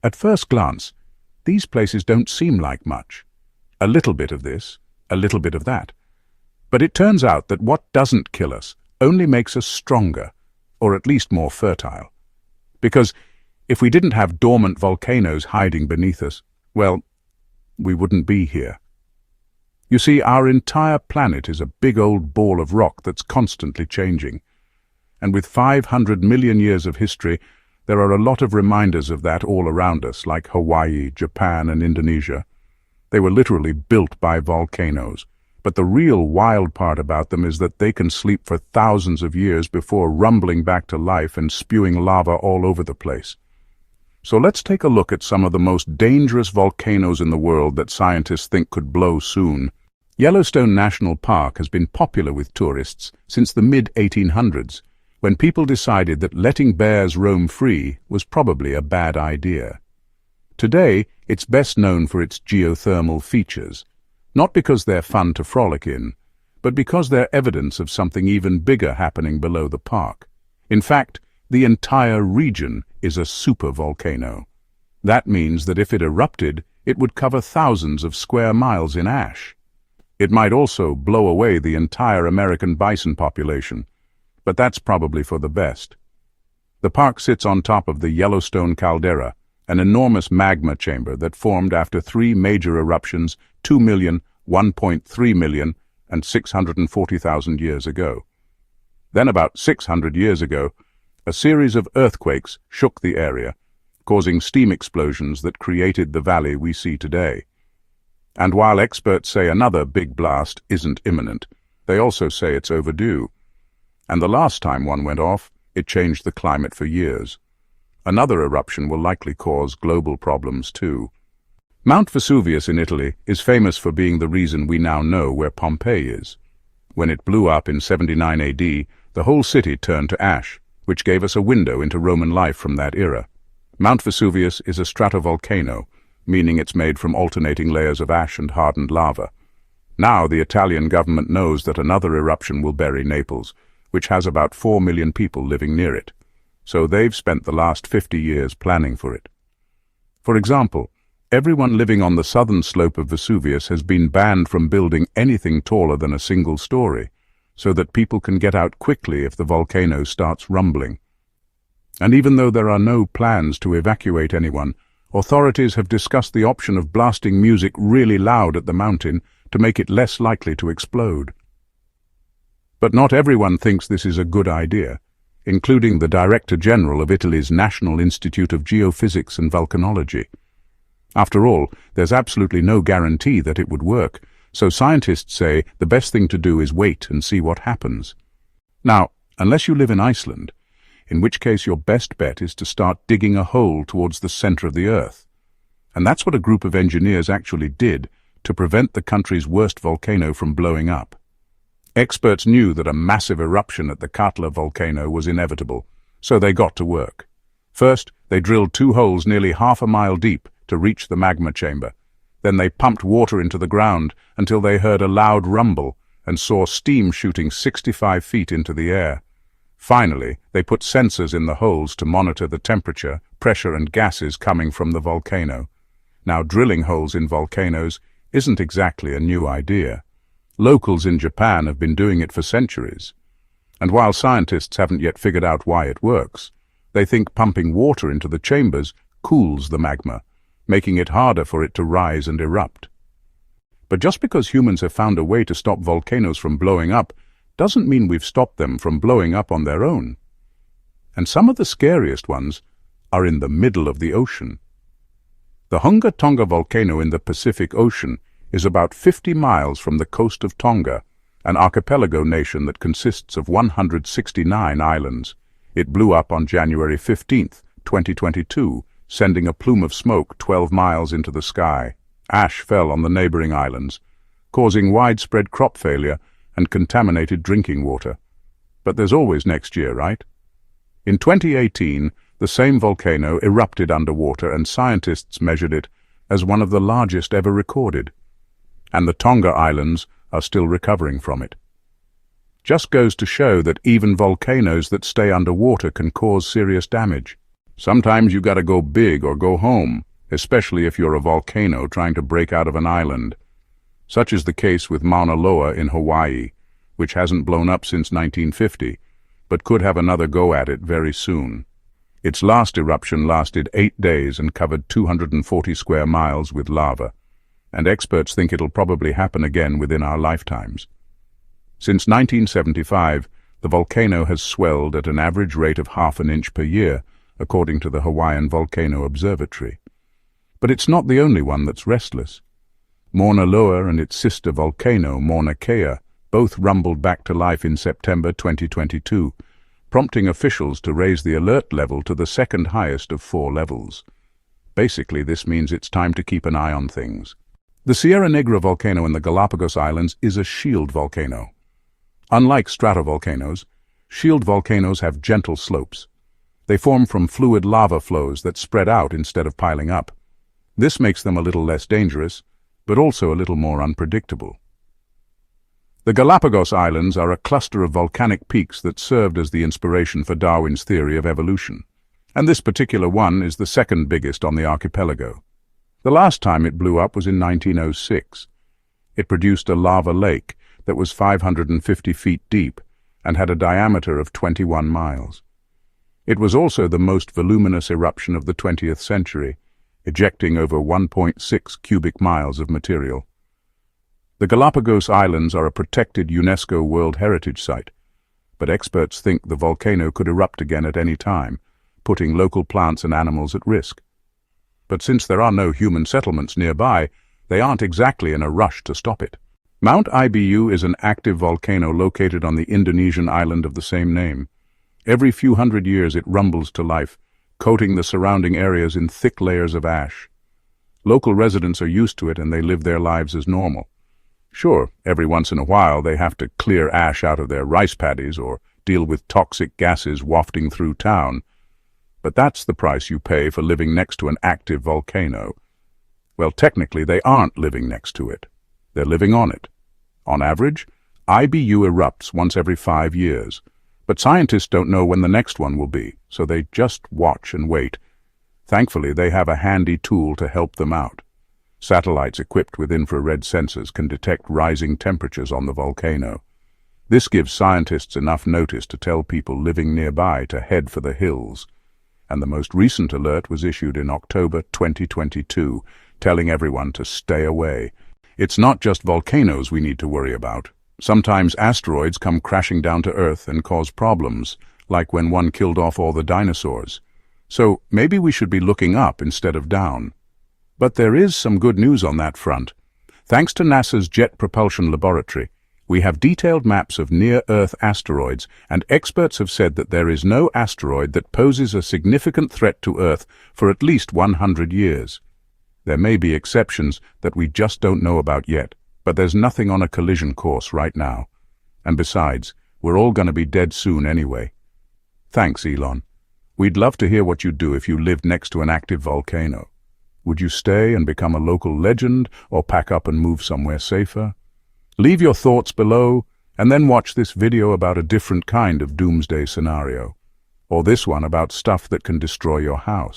At first glance, these places don't seem like much. A little bit of this, a little bit of that. But it turns out that what doesn't kill us only makes us stronger, or at least more fertile. Because if we didn't have dormant volcanoes hiding beneath us, well, we wouldn't be here. You see, our entire planet is a big old ball of rock that's constantly changing. And with 500 million years of history, there are a lot of reminders of that all around us, like Hawaii, Japan, and Indonesia. They were literally built by volcanoes. But the real wild part about them is that they can sleep for thousands of years before rumbling back to life and spewing lava all over the place. So let's take a look at some of the most dangerous volcanoes in the world that scientists think could blow soon. Yellowstone National Park has been popular with tourists since the mid-1800s, when people decided that letting bears roam free was probably a bad idea. Today, it's best known for its geothermal features, not because they're fun to frolic in, but because they're evidence of something even bigger happening below the park. In fact, the entire region is a supervolcano. That means that if it erupted, it would cover thousands of square miles in ash. It might also blow away the entire American bison population, but that's probably for the best. The park sits on top of the Yellowstone caldera, an enormous magma chamber that formed after three major eruptions 2 million, 1.3 million, and 640,000 years ago. Then about 600 years ago, a series of earthquakes shook the area, causing steam explosions that created the valley we see today. And while experts say another big blast isn't imminent, they also say it's overdue. And the last time one went off, it changed the climate for years. Another eruption will likely cause global problems too. Mount Vesuvius in Italy is famous for being the reason we now know where Pompeii is. When it blew up in 79 AD, the whole city turned to ash, which gave us a window into Roman life from that era. Mount Vesuvius is a stratovolcano, meaning it's made from alternating layers of ash and hardened lava. Now the Italian government knows that another eruption will bury Naples, which has about 4 million people living near it. So they've spent the last 50 years planning for it. For example, everyone living on the southern slope of Vesuvius has been banned from building anything taller than a single story, so that people can get out quickly if the volcano starts rumbling. And even though there are no plans to evacuate anyone, authorities have discussed the option of blasting music really loud at the mountain to make it less likely to explode. But not everyone thinks this is a good idea, including the Director General of Italy's National Institute of Geophysics and Volcanology. After all, there's absolutely no guarantee that it would work, so scientists say the best thing to do is wait and see what happens. Now, unless you live in Iceland, in which case your best bet is to start digging a hole towards the center of the Earth. And that's what a group of engineers actually did to prevent the country's worst volcano from blowing up. Experts knew that a massive eruption at the Katla volcano was inevitable, so they got to work. First, they drilled 2 holes nearly half a mile deep to reach the magma chamber. Then they pumped water into the ground until they heard a loud rumble and saw steam shooting 65 feet into the air. Finally, they put sensors in the holes to monitor the temperature, pressure, and gases coming from the volcano. Now, drilling holes in volcanoes isn't exactly a new idea. Locals in Japan have been doing it for centuries. And while scientists haven't yet figured out why it works, they think pumping water into the chambers cools the magma, making it harder for it to rise and erupt. But just because humans have found a way to stop volcanoes from blowing up doesn't mean we've stopped them from blowing up on their own. And some of the scariest ones are in the middle of the ocean. The Hunga Tonga volcano in the Pacific Ocean is about 50 miles from the coast of Tonga, an archipelago nation that consists of 169 islands. It blew up on January 15, 2022, sending a plume of smoke 12 miles into the sky. Ash fell on the neighboring islands, causing widespread crop failure and contaminated drinking water. But there's always next year, right? In 2018, the same volcano erupted underwater and scientists measured it as one of the largest ever recorded. And the Tonga Islands are still recovering from it. Just goes to show that even volcanoes that stay underwater can cause serious damage. Sometimes you gotta go big or go home, especially if you're a volcano trying to break out of an island. Such is the case with Mauna Loa in Hawaii, which hasn't blown up since 1950, but could have another go at it very soon. Its last eruption lasted 8 days and covered 240 square miles with lava, and experts think it'll probably happen again within our lifetimes. Since 1975, the volcano has swelled at an average rate of half an inch per year, according to the Hawaiian Volcano Observatory. But it's not the only one that's restless. Mauna Loa and its sister volcano, Mauna Kea, both rumbled back to life in September 2022, prompting officials to raise the alert level to the second highest of 4 levels. Basically, this means it's time to keep an eye on things. The Sierra Negra volcano in the Galapagos Islands is a shield volcano. Unlike stratovolcanoes, shield volcanoes have gentle slopes. They form from fluid lava flows that spread out instead of piling up. This makes them a little less dangerous, but also a little more unpredictable. The Galapagos Islands are a cluster of volcanic peaks that served as the inspiration for Darwin's theory of evolution. And this particular one is the second biggest on the archipelago. The last time it blew up was in 1906. It produced a lava lake that was 550 feet deep and had a diameter of 21 miles. It was also the most voluminous eruption of the 20th century, ejecting over 1.6 cubic miles of material. The Galapagos Islands are a protected UNESCO World Heritage Site, but experts think the volcano could erupt again at any time, putting local plants and animals at risk. But since there are no human settlements nearby, they aren't exactly in a rush to stop it. Mount Ibu is an active volcano located on the Indonesian island of the same name. Every few hundred years it rumbles to life, coating the surrounding areas in thick layers of ash. Local residents are used to it and they live their lives as normal. Sure, every once in a while they have to clear ash out of their rice paddies or deal with toxic gases wafting through town. But that's the price you pay for living next to an active volcano. Well, technically they aren't living next to it. They're living on it. On average, Ibu erupts once every 5 years. But scientists don't know when the next one will be, so they just watch and wait. Thankfully, they have a handy tool to help them out. Satellites equipped with infrared sensors can detect rising temperatures on the volcano. This gives scientists enough notice to tell people living nearby to head for the hills. And the most recent alert was issued in October 2022, telling everyone to stay away. It's not just volcanoes we need to worry about. Sometimes asteroids come crashing down to Earth and cause problems, like when one killed off all the dinosaurs. So maybe we should be looking up instead of down. But there is some good news on that front. Thanks to NASA's Jet Propulsion Laboratory, we have detailed maps of near-Earth asteroids, and experts have said that there is no asteroid that poses a significant threat to Earth for at least 100 years. There may be exceptions that we just don't know about yet, but there's nothing on a collision course right now. And besides, we're all going to be dead soon anyway. Thanks, Elon. We'd love to hear what you'd do if you lived next to an active volcano. Would you stay and become a local legend, or pack up and move somewhere safer? Leave your thoughts below, and then watch this video about a different kind of doomsday scenario. Or this one about stuff that can destroy your house.